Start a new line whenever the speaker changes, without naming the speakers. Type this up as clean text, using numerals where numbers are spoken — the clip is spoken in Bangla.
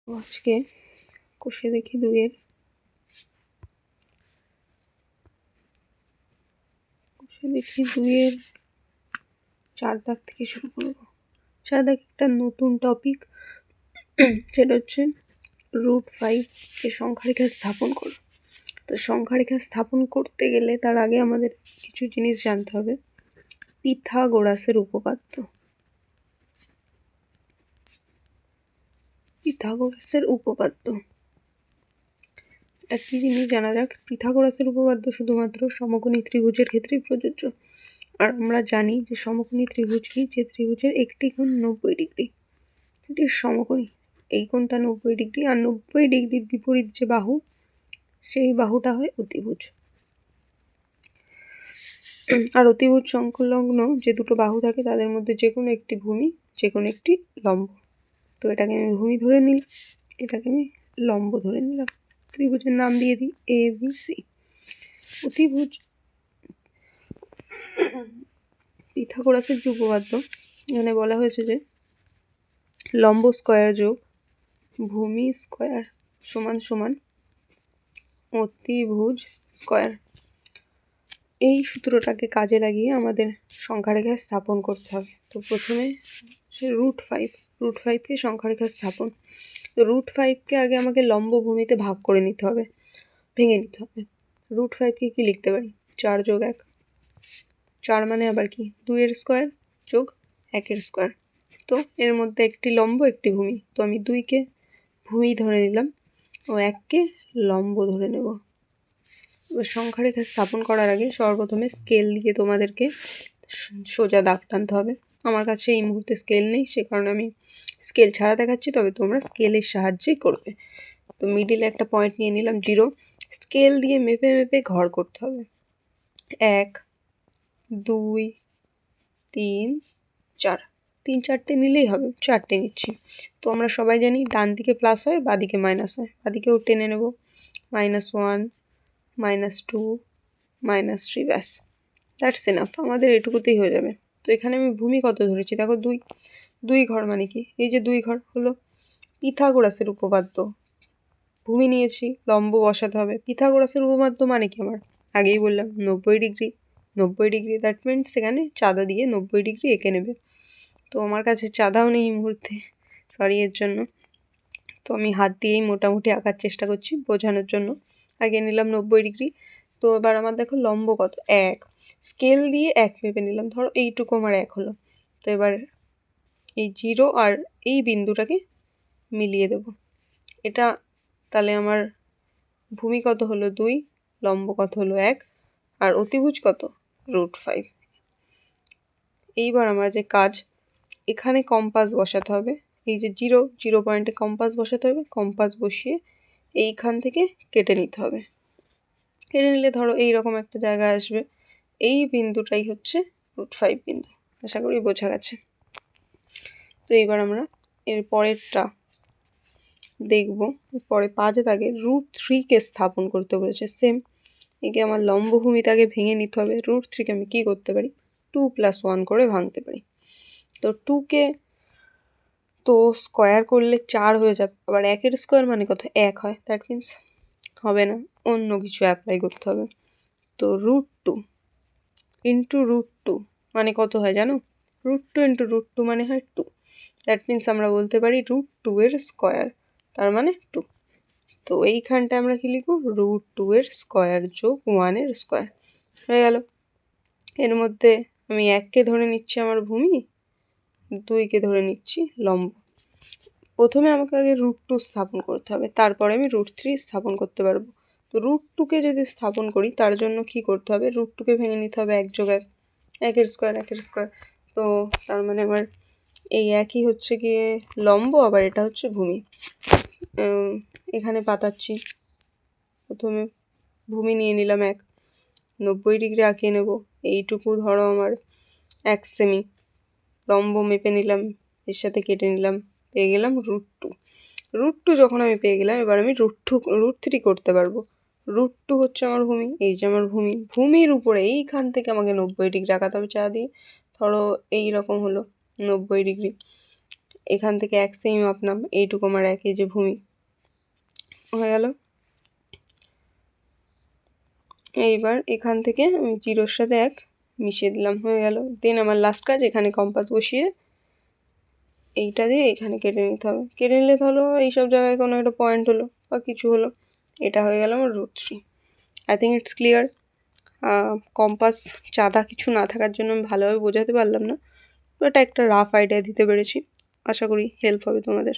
আজকে কষে দেখি দুইয়ের চার দাগ থেকে শুরু করবো। চার দাগ একটা নতুন টপিক, সেটা হচ্ছে √5 কে সংখ্যারেখা স্থাপন করো। তো সংখ্যারেখা স্থাপন করতে গেলে তার আগে আমাদের কিছু জিনিস জানতে হবে। পিথাগোরাসের উপপাদ্য। এটা কি জিনিস জানা যাক। পিথাগোরাসের উপপাদ্য শুধুমাত্র সমকোণী ত্রিভুজের ক্ষেত্রেই প্রযোজ্য। আর আমরা জানি যে সমকোণী ত্রিভুজ কি, যে ত্রিভুজের একটি কোণ 90 ডিগ্রি, এটি সমকোণী। এই কোণটা 90 ডিগ্রি, আর 90 ডিগ্রির বিপরীত যে বাহু, সেই বাহুটা হয় অতিভুজ। আর অতিভুজ সংলগ্ন যে দুটো বাহু থাকে তাদের মধ্যে যে কোনো একটি ভূমি, যে কোনো একটি লম্ব। তো এটাকে আমি ভূমি ধরে নিলাম, এটাকে আমি লম্ব ধরে নিলাম। ত্রিভুজের নাম দিয়ে দিই ABC। অতিভুজ পিথাগোরাসের যে উপপাদ্য, এখানে বলা হয়েছে যে লম্ব স্কয়ার যোগ ভূমি স্কয়ার সমান সমান অতিভুজ স্কয়ার। এই সূত্রটাকে কাজে লাগিয়ে আমাদের সংখ্যারেখা স্থাপন করতে হবে। তো প্রথমে সে √5কে সংখ্যারেখা স্থাপন। তো √5কে আগে আমাকে লম্ব ভূমিতে ভাগ করে নিতে হবে, ভেঙে নিতে হবে। √5কে কি লিখতে পারি? 4 যোগ 1। 4 মানে আবার কি? 2 স্কয়ার যোগ 1 স্কয়ার। তো এর মধ্যে একটি লম্ব একটি ভূমি, তো আমি 2কে ভূমি ধরে নিলাম ও 1কে লম্ব ধরে নেব। এবার সংখ্যারেখা স্থাপন করার আগে সর্বপ্রথমে স্কেল দিয়ে তোমাদেরকে সোজা দাগ টানতে হবে। আমার কাছে এই মুহূর্তে স্কেল নেই, সে কারণে আমি স্কেল ছাড়া দেখাচ্ছি, তবে তোমরা স্কেলের সাহায্যেই করবে। তো মিডিলে একটা পয়েন্ট নিয়ে নিলাম 0। স্কেল দিয়ে মেপে মেপে ঘর করতে হবে। 1 2 3 4, 3-4টে নিলেই হবে, 4টে নিচ্ছি। তো আমরা সবাই জানি ডান দিকে প্লাস হয়, বাদিকে মাইনাস হয়। বাদিকেও টেনে নেব, -1 -2 -3, ব্যাস, দ্যাটস এনাফ, আমাদের এটুকুতেই হয়ে যাবে। তো এখানে আমি ভূমি কত ধরেছি দেখো, 2 ঘর মানে কি? এই যে 2 ঘর হলো পিথাগোরাসের উপপাদ্য। ভূমি নিয়েছি, লম্ব বসাতে হবে। পিথাগোরাসের উপপাদ্য মানে কি আমার আগেই বললাম 90 ডিগ্রি। 90 ডিগ্রি, দ্যাট মিনস সেখানে চাঁদা দিয়ে 90 ডিগ্রি এঁকে নেবে। তো আমার কাছে চাঁদাও নেই এই মুহূর্তে, সরি এর জন্য। তো আমি হাত দিয়েই মোটামুটি আঁকার চেষ্টা করছি বোঝানোর জন্য। আগে নিলাম 90 ডিগ্রি। তো এবার আমার দেখো লম্ব কত? 1। স্কেল দিয়ে 1 মেপে নিলাম, ধরো এইটুকু আমার 1 হলো। তো এবার এই 0 আর এই বিন্দুটাকে মিলিয়ে দেব। এটা তাহলে আমার ভূমি কত হলো? 2, লম্ব কত হলো? 1, আর অতিভুজ কত? √5। এইবার আমার যে কাজ, এখানে কম্পাস বসাতে হবে। এই যে 0 পয়েন্টে কম্পাস বসাতে হবে। কম্পাস বসিয়ে এইখান থেকে কেটে নিতে হবে। কেটে নিলে ধরো এইরকম একটা জায়গা আসবে। এই বিন্দুটাই হচ্ছে √5 বিন্দু। আশা করি বোঝা গেছে। তো এইবার আমরা এর পরেরটা দেখব। পরে 5 দাগে √3কে স্থাপন করতে বলেছে। সেম, একে আমার লম্বভূমিতে আগে ভেঙে নিতে হবে। √3কে আমি কি করতে পারি? 2 + 1 করে ভাঙতে পারি। তো 2কে তো স্কোয়ার করলে 4 হয়ে যাবে। আবার 1-এর স্কোয়ার মানে কত? 1 হয়। দ্যাট মিনস হবে না, অন্য কিছু অ্যাপ্লাই করতে হবে। তো √2 ইন্টু √2 মানে কত হয় জানো? √2 ইন্টু √2 মানে হয় 2। দ্যাট মিনস আমরা বলতে পারি √2 এর স্কোয়ার, তার মানে 2। তো এইখানটা আমরা কি লিখব? √2 এর স্কোয়ার যোগ 1 এর স্কোয়ার হয়ে গেল। এর মধ্যে আমি 1কে ধরে নিচ্ছি আমার ভূমি, 2কে ধরে নিচ্ছি লম্ব। প্রথমে আমাকে আগে √2 স্থাপন করতে হবে, তারপরে আমি √3 স্থাপন করতে পারবো। তো √2কে যদি স্থাপন করি তার জন্য কি করতে হবে? √2কে ভেঙে নিতে হবে 1 যোগ 1, 1-এর স্কোয়ার 1-এর স্কোয়ার। তো তার মানে আমার এই একই হচ্ছে গিয়ে লম্ব, আবার এটা হচ্ছে ভূমি। এখানে পাতাচ্ছি। প্রথমে ভূমি নিয়ে নিলাম 1, 90 ডিগ্রি আঁকিয়ে নেব। এইটুকু ধরো আমার 1 সেমি। লম্ব মেপে নিলাম, এর সাথে কেটে নিলাম, পেয়ে গেলাম √2। √2 যখন আমি পেয়ে গেলাম, এবার আমি √3 করতে পারবো। √2 হচ্ছে আমার ভূমি, এই যে আমার ভূমি। ভূমির উপরে এইখান থেকে আমাকে 90 ডিগ্রি আঁকাতে হবে চা দিয়ে। ধরো এইরকম হলো 90 ডিগ্রি। এখান থেকে 1 সেমি মাপলাম, এইটুকু আমার 1 যে ভূমি হয়ে গেল। এইবার এখান থেকে আমি 0-র সাথে 1 মিশিয়ে দিলাম, হয়ে গেল। দেন আমার লাস্ট কাজ, এখানে কম্পাস বসিয়ে এইটা দিয়ে এখানে কেটে নিতে হবে। কেটে নিলে তাহলে এইসব জায়গায় কোনো একটা পয়েন্ট হলো বা কিছু হলো। এটা হয়ে গেল আমার √3। I think it's clear. Compass চাঁদা কিছু না থাকার জন্য আমি ভালোভাবে বোঝাতে পারলাম না, তো এটা একটা রাফ আইডিয়া দিতে পেরেছি। আশা করি হেল্প হবে তোমাদের।